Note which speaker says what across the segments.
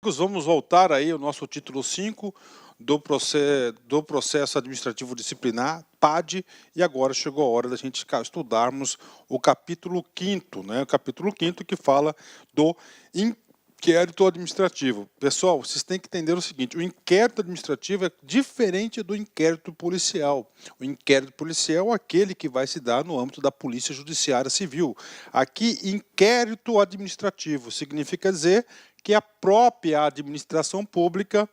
Speaker 1: amigos, vamos voltar aí ao nosso título 5 do processo administrativo disciplinar, PAD, e agora chegou a hora da gente estudarmos o capítulo 5º, né? O capítulo 5º que fala do inquérito administrativo. Pessoal, vocês têm que entender o seguinte: o inquérito administrativo é diferente do inquérito policial. O inquérito policial é aquele que vai se dar no âmbito da Polícia Judiciária Civil. Aqui, inquérito administrativo significa dizer que a própria administração pública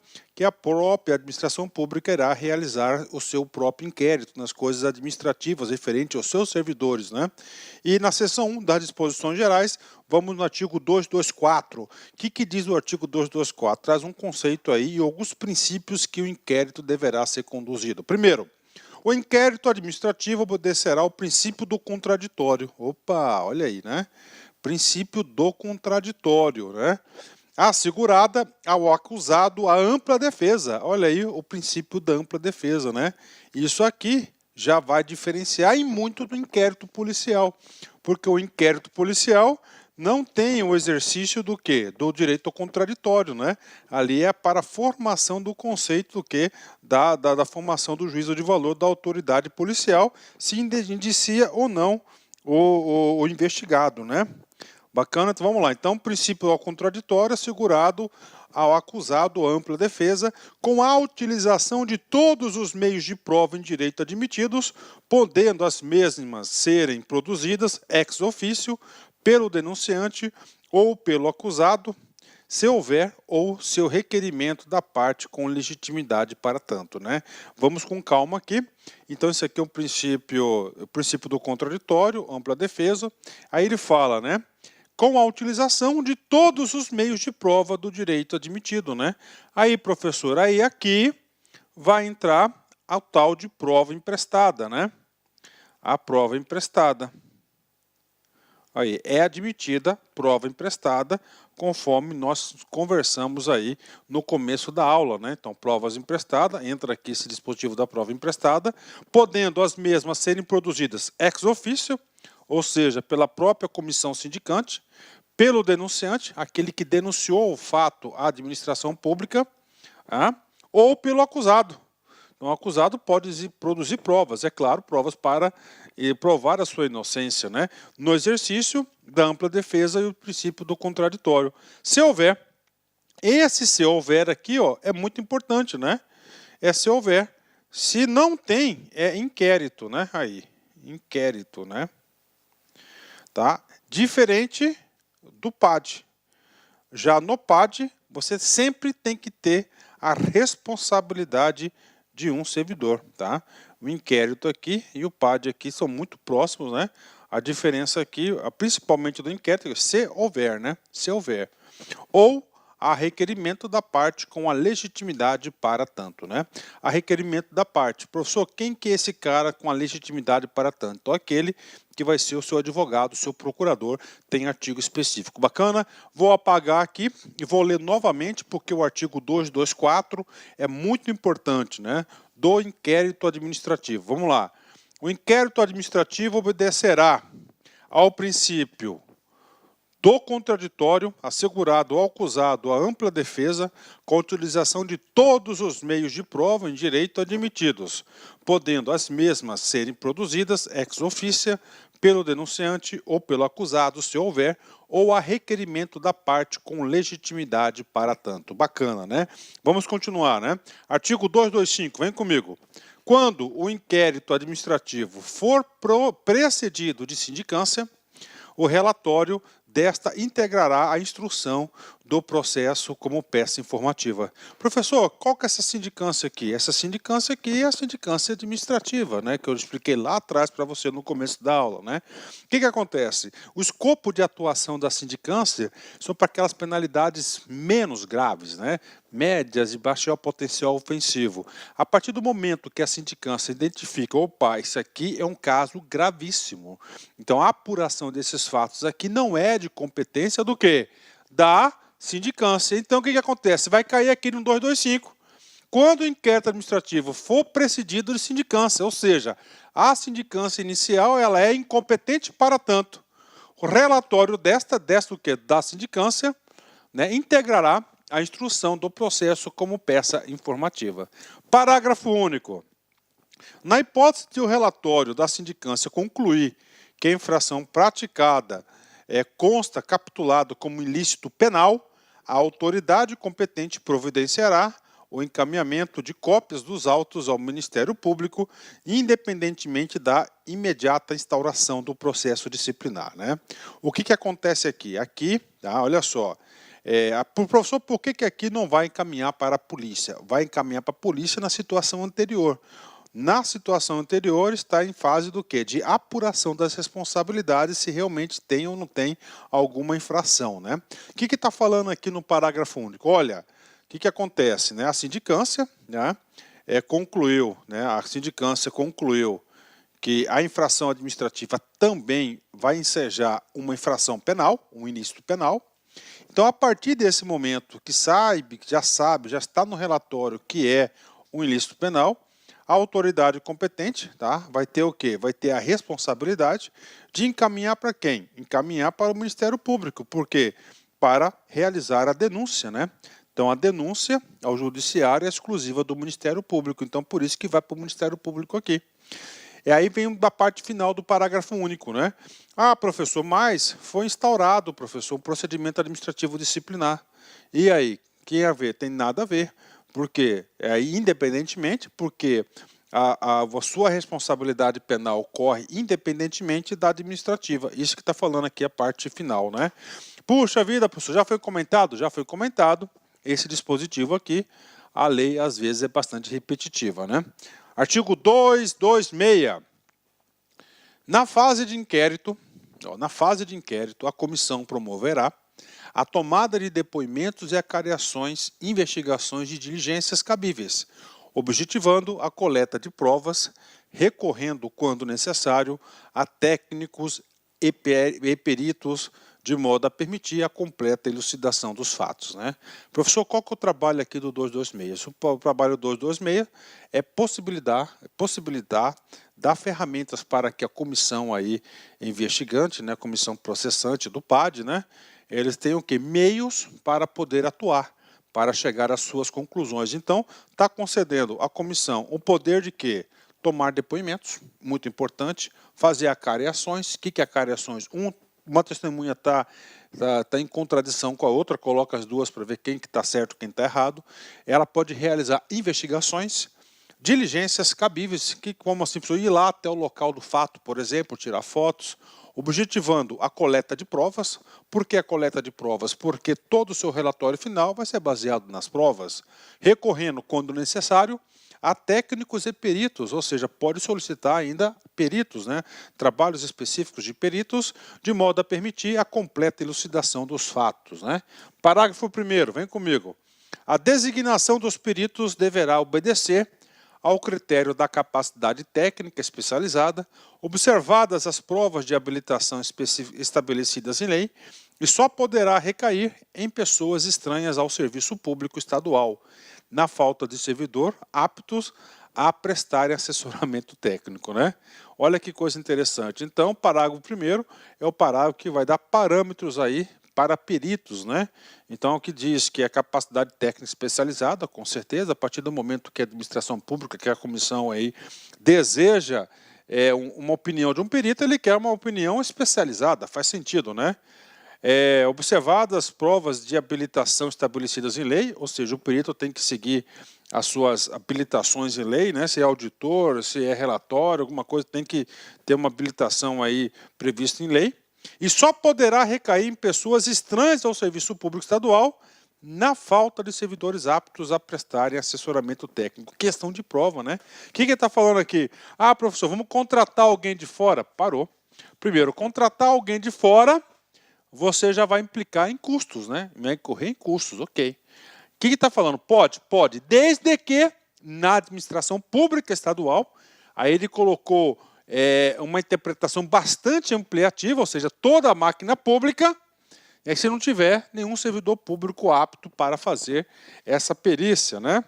Speaker 1: irá realizar o seu próprio inquérito nas coisas administrativas referente aos seus servidores, né? E na seção 1 das disposições gerais, vamos no artigo 224. O que diz o artigo 224? Traz um conceito aí e alguns princípios que o inquérito deverá ser conduzido. Primeiro, o inquérito administrativo obedecerá ao princípio do contraditório. Opa, olha aí, né? Princípio do contraditório, né? Assegurada ao acusado a ampla defesa. Olha aí o princípio da ampla defesa, né? Isso aqui já vai diferenciar em muito do inquérito policial, porque o inquérito policial não tem o exercício do quê? Do direito ao contraditório, né? Ali é para a formação do conceito do quê? Da formação do juízo de valor da autoridade policial, se indicia ou não o investigado, né? Bacana, então vamos lá. Então, princípio ao contraditório assegurado ao acusado ampla defesa, com a utilização de todos os meios de prova em direito admitidos, podendo as mesmas serem produzidas ex officio pelo denunciante ou pelo acusado, se houver ou seu requerimento da parte com legitimidade para tanto, né? Vamos com calma aqui. Então, esse aqui é o princípio do contraditório, ampla defesa. Aí ele fala, né? Com a utilização de todos os meios de prova do direito admitido, né? Aí, professor, aí aqui vai entrar a tal de prova emprestada, né? A prova emprestada. Aí, é admitida prova emprestada, conforme nós conversamos aí no começo da aula, né? Então, provas emprestadas, entra aqui esse dispositivo da prova emprestada, podendo as mesmas serem produzidas ex officio, ou seja, pela própria comissão sindicante, pelo denunciante, aquele que denunciou o fato à administração pública, ou pelo acusado. Então, o acusado pode produzir provas, é claro, provas para provar a sua inocência, né? No exercício da ampla defesa e o princípio do contraditório. Se houver, esse se houver aqui, ó, é muito importante, né? É se houver. Se não tem, é inquérito, né? Aí, inquérito, né? Tá? Diferente do PAD. Já no PAD, você sempre tem que ter a responsabilidade de um servidor, tá? O inquérito aqui e o PAD aqui são muito próximos, né? A diferença aqui, principalmente do inquérito, se houver, né? Se houver. Ou a requerimento da parte com a legitimidade para tanto, né? A requerimento da parte. Professor, quem que é esse cara com a legitimidade para tanto? Aquele que vai ser o seu advogado, o seu procurador, tem artigo específico. Bacana? Vou apagar aqui e vou ler novamente, porque o artigo 224 é muito importante, né? Do inquérito administrativo. Vamos lá. O inquérito administrativo obedecerá ao princípio do contraditório, assegurado ao acusado a ampla defesa, com a utilização de todos os meios de prova em direito admitidos, podendo as mesmas serem produzidas ex officio pelo denunciante ou pelo acusado, se houver, ou a requerimento da parte com legitimidade para tanto. Bacana, né? Vamos continuar, né? Artigo 225, vem comigo. Quando o inquérito administrativo for precedido de sindicância, o relatório desta integrará a instrução do processo como peça informativa. Professor, qual que é essa sindicância aqui? Essa sindicância aqui é a sindicância administrativa, né, que eu expliquei lá atrás para você no começo da aula, né? O que acontece? O escopo de atuação da sindicância são para aquelas penalidades menos graves, né? Médias e baixo potencial ofensivo. A partir do momento que a sindicância identifica, opa, isso aqui é um caso gravíssimo. Então, a apuração desses fatos aqui não é de competência do quê? Da sindicância. Então, o que acontece? Vai cair aqui no 225. Quando o inquérito administrativo for precedido de sindicância, ou seja, a sindicância inicial ela é incompetente para tanto. O relatório da sindicância, né, integrará a instrução do processo como peça informativa. Parágrafo único. Na hipótese de o relatório da sindicância concluir que a infração praticada consta capitulado como ilícito penal, a autoridade competente providenciará o encaminhamento de cópias dos autos ao Ministério Público, independentemente da imediata instauração do processo disciplinar, né? O que acontece aqui? Aqui, tá, olha só, professor, por que aqui não vai encaminhar para a polícia? Vai encaminhar para a polícia na situação anterior. Na situação anterior está em fase do quê? De apuração das responsabilidades, se realmente tem ou não tem alguma infração, né? O que está falando aqui no parágrafo único? Olha, o que acontece, né? A sindicância, né, concluiu que a infração administrativa também vai ensejar uma infração penal, um ilícito penal. Então, a partir desse momento que já está no relatório que é um ilícito penal, a autoridade competente, tá, vai ter o quê? Vai ter a responsabilidade de encaminhar para quem? Encaminhar para o Ministério Público. Por quê? Para realizar a denúncia, né? Então, a denúncia ao judiciário é exclusiva do Ministério Público. Então, por isso que vai para o Ministério Público aqui. E aí vem da parte final do parágrafo único, né? Ah, professor, mas foi instaurado, professor, um procedimento administrativo disciplinar. E aí? Que a ver? Tem nada a ver. Porque, independentemente, porque a sua responsabilidade penal ocorre independentemente da administrativa. Isso que está falando aqui a parte final, né? Puxa vida, professor, já foi comentado? Já foi comentado. Esse dispositivo aqui, a lei às vezes é bastante repetitiva, né? Artigo 226. Na fase de inquérito, a comissão promoverá a tomada de depoimentos e acariações, investigações de diligências cabíveis, objetivando a coleta de provas, recorrendo, quando necessário, a técnicos e peritos, de modo a permitir a completa elucidação dos fatos, né? Professor, qual que é o trabalho aqui do 226? O trabalho 226 é possibilitar dar ferramentas para que a comissão aí investigante, né, a comissão processante do PAD, né, eles têm o quê? Meios para poder atuar, para chegar às suas conclusões. Então, está concedendo à comissão o poder de quê? Tomar depoimentos, muito importante, fazer acariações. O que é acariações? Uma testemunha está em contradição com a outra, coloca as duas para ver quem que está certo e quem está errado. Ela pode realizar investigações, diligências cabíveis, que como assim, ir lá até o local do fato, por exemplo, tirar fotos, objetivando a coleta de provas. Por que a coleta de provas? Porque todo o seu relatório final vai ser baseado nas provas, recorrendo, quando necessário, a técnicos e peritos, ou seja, pode solicitar ainda peritos, né, trabalhos específicos de peritos, de modo a permitir a completa elucidação dos fatos, né. Parágrafo 1º, vem comigo. A designação dos peritos deverá obedecer ao critério da capacidade técnica especializada, observadas as provas de habilitação estabelecidas em lei, e só poderá recair em pessoas estranhas ao serviço público estadual, na falta de servidor aptos a prestarem assessoramento técnico, né? Olha que coisa interessante. Então, o parágrafo 1º é o parágrafo que vai dar parâmetros aí para peritos, né? Então, o que diz que é capacidade técnica especializada, com certeza, a partir do momento que a administração pública, que a comissão aí deseja uma opinião de um perito, ele quer uma opinião especializada, faz sentido, né? Observadas as provas de habilitação estabelecidas em lei, ou seja, o perito tem que seguir as suas habilitações em lei, né? Se é auditor, se é relatório, alguma coisa, tem que ter uma habilitação aí prevista em lei, e só poderá recair em pessoas estranhas ao serviço público estadual, na falta de servidores aptos a prestarem assessoramento técnico. Questão de prova, né? O que ele está falando aqui? Ah, professor, vamos contratar alguém de fora? Parou. Primeiro, contratar alguém de fora, você já vai implicar em custos, né? Vai incorrer em custos, ok. O que está falando? Pode, desde que na administração pública estadual, aí ele colocou uma interpretação bastante ampliativa, ou seja, toda a máquina pública, e aí se não tiver nenhum servidor público apto para fazer essa perícia, né?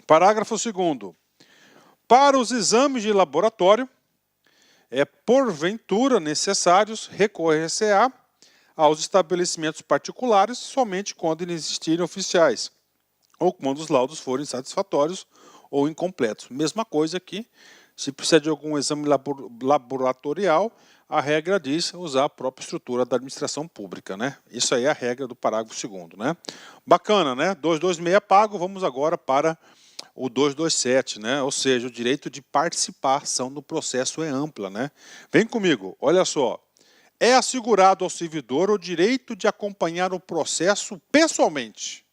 Speaker 1: Parágrafo 2º. Para os exames de laboratório, porventura necessários, recorrer-se-á aos estabelecimentos particulares somente quando existirem oficiais, ou quando os laudos forem satisfatórios ou incompletos. Mesma coisa aqui, se precisa de algum exame laboratorial, a regra diz usar a própria estrutura da administração pública, né? Isso aí é a regra do parágrafo 2º, né? Bacana, né? 226 é pago, vamos agora para o 227, né? Ou seja, o direito de participação no processo é ampla, né? Vem comigo, olha só. É assegurado ao servidor o direito de acompanhar o processo pessoalmente.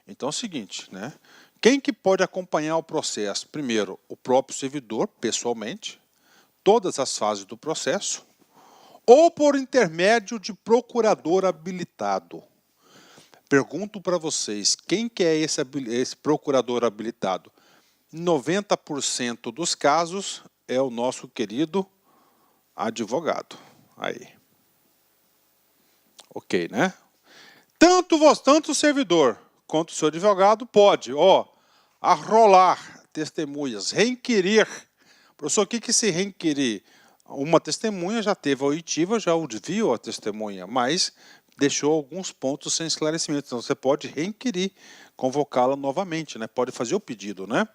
Speaker 1: Então é o seguinte, né? Quem que pode acompanhar o processo? Primeiro, o próprio servidor, pessoalmente, todas as fases do processo, ou por intermédio de procurador habilitado. Pergunto para vocês, quem que é esse procurador habilitado? 90% dos casos é o nosso querido advogado. Aí. Ok, né? Tanto o servidor quanto o seu advogado pode, arrolar testemunhas, reinquirir. Professor, o que se reinquirir? Uma testemunha já teve a oitiva, já ouviu a testemunha, mas deixou alguns pontos sem esclarecimento. Então, você pode reinquirir, convocá-la novamente, né? Pode fazer o pedido, né?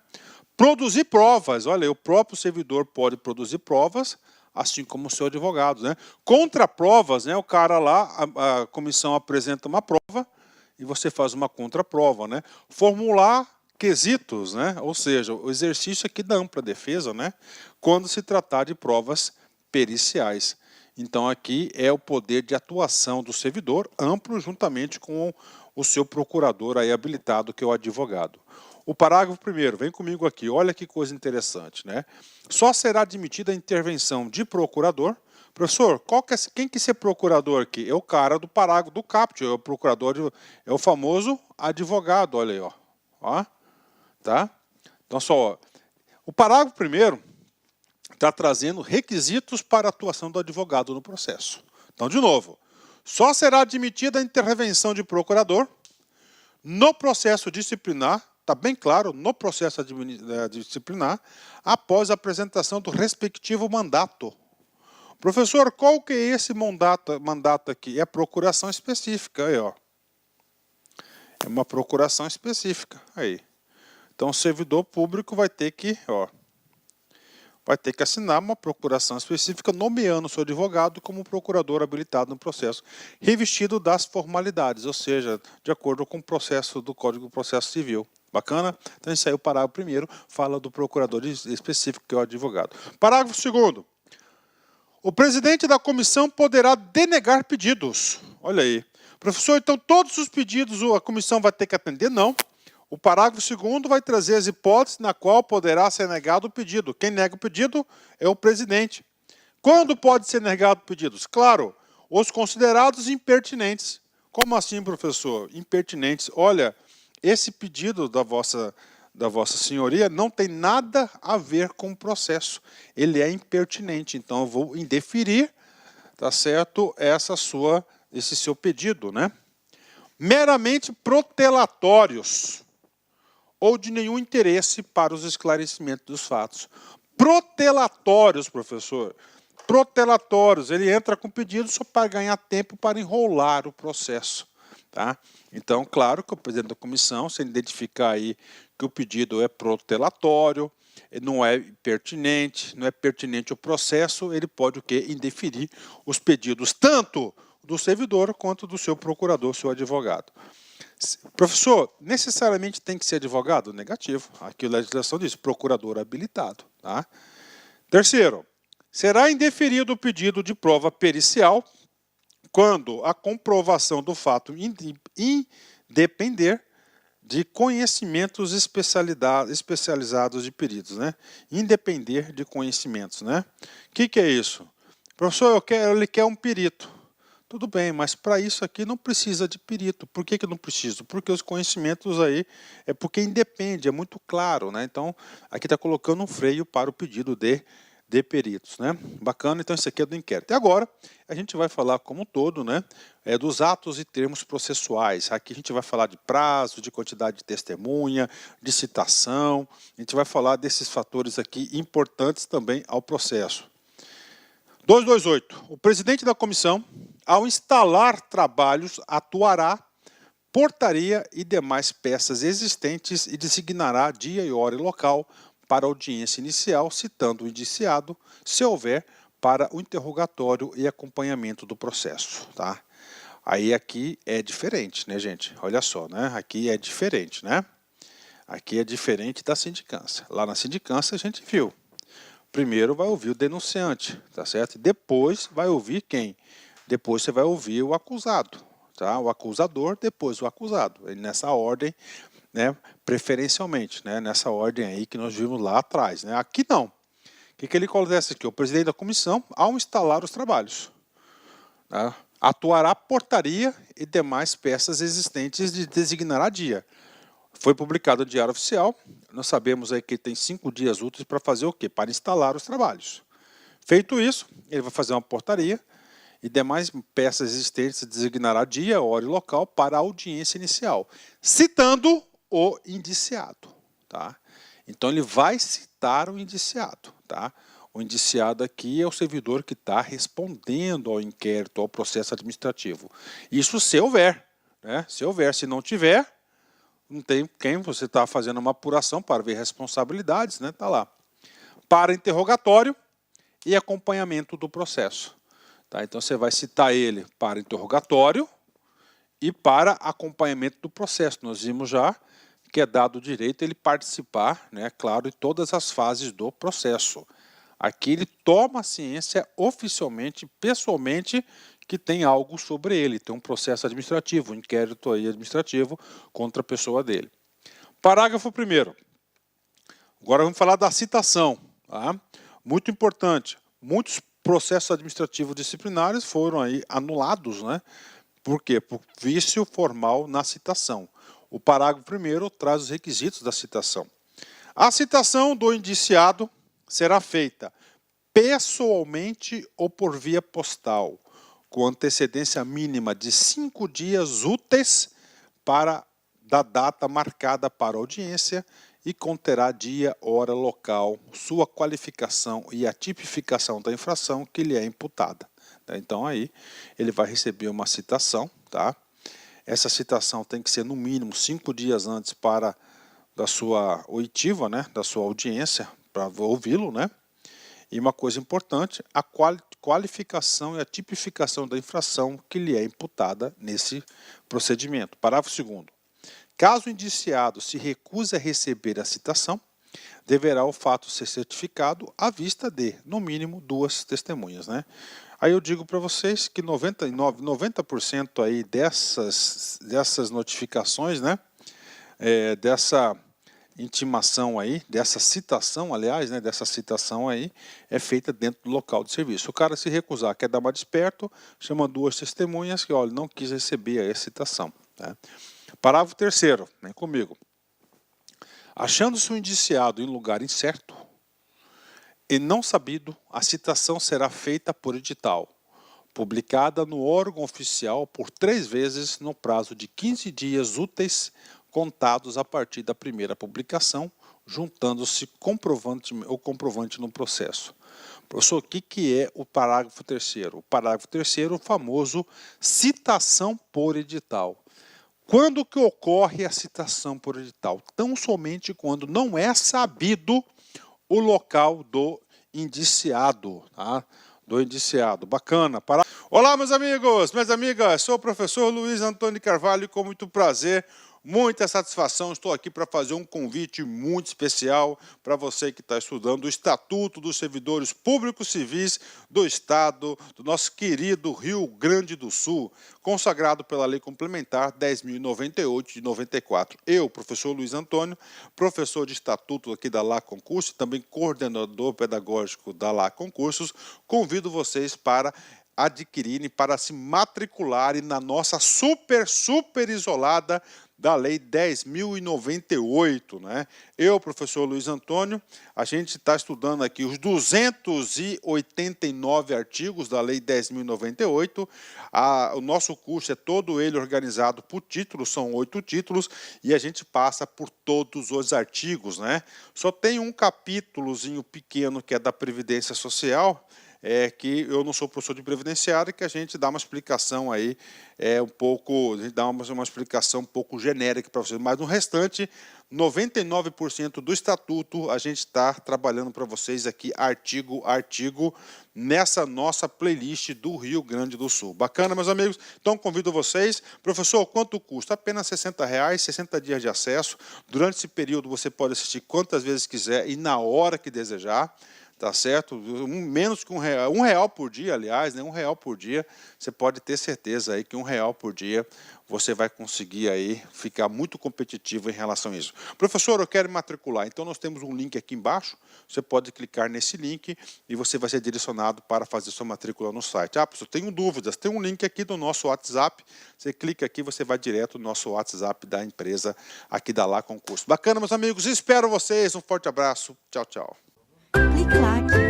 Speaker 1: Produzir provas. Olha, o próprio servidor pode produzir provas, assim como o seu advogado, né? Contraprovas, né? O cara lá, a comissão apresenta uma prova e você faz uma contraprova, né? Formular quesitos, né? Ou seja, o exercício aqui da ampla defesa, né? Quando se tratar de provas periciais. Então aqui é o poder de atuação do servidor amplo juntamente com o seu procurador aí habilitado, que é o advogado. O parágrafo 1º, vem comigo aqui, olha que coisa interessante, né? Só será admitida a intervenção de procurador. Professor, quem que é procurador aqui? É o cara do parágrafo do caput, é o procurador, é o famoso advogado, olha aí, ó. Tá? Então só, o parágrafo 1º está trazendo requisitos para a atuação do advogado no processo. Então, de novo, só será admitida a intervenção de procurador no processo disciplinar, está bem claro, no processo disciplinar, após a apresentação do respectivo mandato. Professor, qual que é esse mandato aqui? É a procuração específica, aí, ó. É uma procuração específica, aí. Então, o servidor público vai ter que, assinar uma procuração específica, nomeando o seu advogado como procurador habilitado no processo, revestido das formalidades, ou seja, de acordo com o processo do Código do Processo Civil. Bacana? Então, esse aí é o parágrafo 1º, fala do procurador específico, que é o advogado. Parágrafo 2º. O presidente da comissão poderá denegar pedidos. Olha aí. Professor, então todos os pedidos a comissão vai ter que atender? Não. O parágrafo 2º vai trazer as hipóteses na qual poderá ser negado o pedido. Quem nega o pedido é o presidente. Quando pode ser negado pedidos? Claro, os considerados impertinentes. Como assim, professor? Impertinentes. Olha, esse pedido da vossa senhoria não tem nada a ver com o processo. Ele é impertinente, então eu vou indeferir, tá certo, esse seu pedido, né? Meramente protelatórios ou de nenhum interesse para os esclarecimentos dos fatos. Protelatórios, professor. Protelatórios, ele entra com pedido só para ganhar tempo para enrolar o processo. Tá? Então, claro que o presidente da comissão, se ele identificar aí que o pedido é protelatório, não é pertinente, não é pertinente ao processo, ele pode o quê? Indeferir os pedidos tanto do servidor quanto do seu procurador, seu advogado. Professor, necessariamente tem que ser advogado? Negativo. Aqui a legislação diz procurador habilitado. Tá? Terceiro, será indeferido o pedido de prova pericial quando a comprovação do fato independer de conhecimentos especializados de peritos, né? Independer de conhecimentos, né? O que é isso? Professor, ele quer um perito. Tudo bem, mas para isso aqui não precisa de perito. Por que não precisa? Porque os conhecimentos aí, porque independe, é muito claro, né? Então, aqui está colocando um freio para o pedido de peritos, né? Bacana, então isso aqui é do inquérito. E agora, a gente vai falar como um todo, né? Dos atos e termos processuais. Aqui a gente vai falar de prazo, de quantidade de testemunha, de citação. A gente vai falar desses fatores aqui importantes também ao processo. 228. O presidente da comissão ao instalar trabalhos, atuará portaria e demais peças existentes e designará dia e hora e local para audiência inicial, citando o indiciado, se houver, para o interrogatório e acompanhamento do processo, tá? Aí aqui é diferente, né, gente? Olha só, né? Aqui é diferente, né? Aqui é diferente da sindicância. Lá na sindicância a gente viu. Primeiro vai ouvir o denunciante, tá certo? E depois vai ouvir quem? Depois você vai ouvir o acusado, tá? O acusador, depois o acusado. E nessa ordem, né? Preferencialmente, né? Nessa ordem aí que nós vimos lá atrás, né? Aqui não. O que ele acontece aqui? O presidente da comissão, ao instalar os trabalhos, tá? Atuará portaria e demais peças existentes e designará dia. Foi publicado no Diário Oficial, nós sabemos aí que tem 5 dias úteis para fazer o quê? Para instalar os trabalhos. Feito isso, ele vai fazer uma portaria e demais peças existentes designará dia, hora e local para a audiência inicial, citando o indiciado, tá? Então ele vai citar o indiciado, tá? O indiciado aqui é o servidor que está respondendo ao inquérito, ao processo administrativo. Isso se houver, né? Se houver, se não tiver, não tem quem, você está fazendo uma apuração para ver responsabilidades, né? Tá lá. Para interrogatório e acompanhamento do processo. Tá? Então você vai citar ele para interrogatório e para acompanhamento do processo. Nós vimos já que é dado o direito ele participar, né, claro, de todas as fases do processo. Aqui ele toma ciência oficialmente, pessoalmente, que tem algo sobre ele, tem um processo administrativo, um inquérito aí administrativo contra a pessoa dele. Parágrafo 1º. Agora vamos falar da citação. Tá? Muito importante, muitos processos administrativos disciplinares foram aí anulados, né? Por quê? Por vício formal na citação. O parágrafo 1º traz os requisitos da citação. A citação do indiciado será feita pessoalmente ou por via postal, com antecedência mínima de 5 dias úteis da data marcada para a audiência e conterá dia, hora, local, sua qualificação e a tipificação da infração que lhe é imputada. Então aí ele vai receber uma citação, tá? Essa citação tem que ser no mínimo 5 dias antes da sua oitiva, né? Da sua audiência, para ouvi-lo, né? E uma coisa importante, a qualificação e a tipificação da infração que lhe é imputada nesse procedimento. Parágrafo 2º. Caso o indiciado se recuse a receber a citação, deverá o fato ser certificado à vista de, no mínimo, 2 testemunhas, né? Aí eu digo para vocês que 90% aí dessas notificações, né? Dessa intimação aí, dessa citação, aliás, né, dessa citação aí, é feita dentro do local de serviço. O cara se recusar, quer dar mais desperto, chama 2 testemunhas que, olha, não quis receber a citação. Tá? Parágrafo 3º, vem comigo. Achando-se o indiciado em lugar incerto e não sabido, a citação será feita por edital, publicada no órgão oficial por 3 vezes no prazo de 15 dias úteis, contados a partir da primeira publicação, juntando-se o comprovante no processo. Professor, o que é o parágrafo 3º? O parágrafo 3º é o famoso citação por edital. Quando que ocorre a citação por edital? Tão somente quando não é sabido o local do indiciado, tá? Do indiciado. Bacana. Olá, meus amigos, minhas amigas, sou o professor Luiz Antônio Carvalho e com muito prazer, muita satisfação, estou aqui para fazer um convite muito especial para você que está estudando o Estatuto dos Servidores Públicos Civis do Estado, do nosso querido Rio Grande do Sul, consagrado pela Lei Complementar 10.098 de 94. Eu, professor Luiz Antônio, professor de Estatuto aqui da LA Concursos, também coordenador pedagógico da LA Concursos, convido vocês para adquirirem, para se matricularem na nossa super isolada da Lei 10.098, né? Eu, professor Luiz Antônio, a gente está estudando aqui os 289 artigos da Lei 10.098. O nosso curso é todo ele organizado por títulos, são 8 títulos, e a gente passa por todos os artigos, né? Só tem um capítulozinho pequeno que é da Previdência Social, que eu não sou professor de previdenciário, que a gente dá uma explicação aí, a gente dá uma explicação um pouco genérica para vocês, mas no restante, 99% do estatuto, a gente está trabalhando para vocês aqui, artigo a artigo, nessa nossa playlist do Rio Grande do Sul. Bacana, meus amigos? Então, convido vocês. Professor, quanto custa? Apenas R$60, 60 dias de acesso. Durante esse período, você pode assistir quantas vezes quiser e na hora que desejar. Tá certo? Menos que R$1 por dia, aliás, né? R$1 por dia, você pode ter certeza aí que R$1 por dia você vai conseguir aí ficar muito competitivo em relação a isso. Professor, eu quero me matricular, então nós temos um link aqui embaixo, você pode clicar nesse link e você vai ser direcionado para fazer sua matrícula no site. Ah, professor, tenho dúvidas, tem um link aqui do nosso WhatsApp, você clica aqui, você vai direto no nosso WhatsApp da empresa aqui da Lá Concurso. Bacana, meus amigos, espero vocês, um forte abraço, tchau, tchau.
Speaker 2: Clique lá aqui.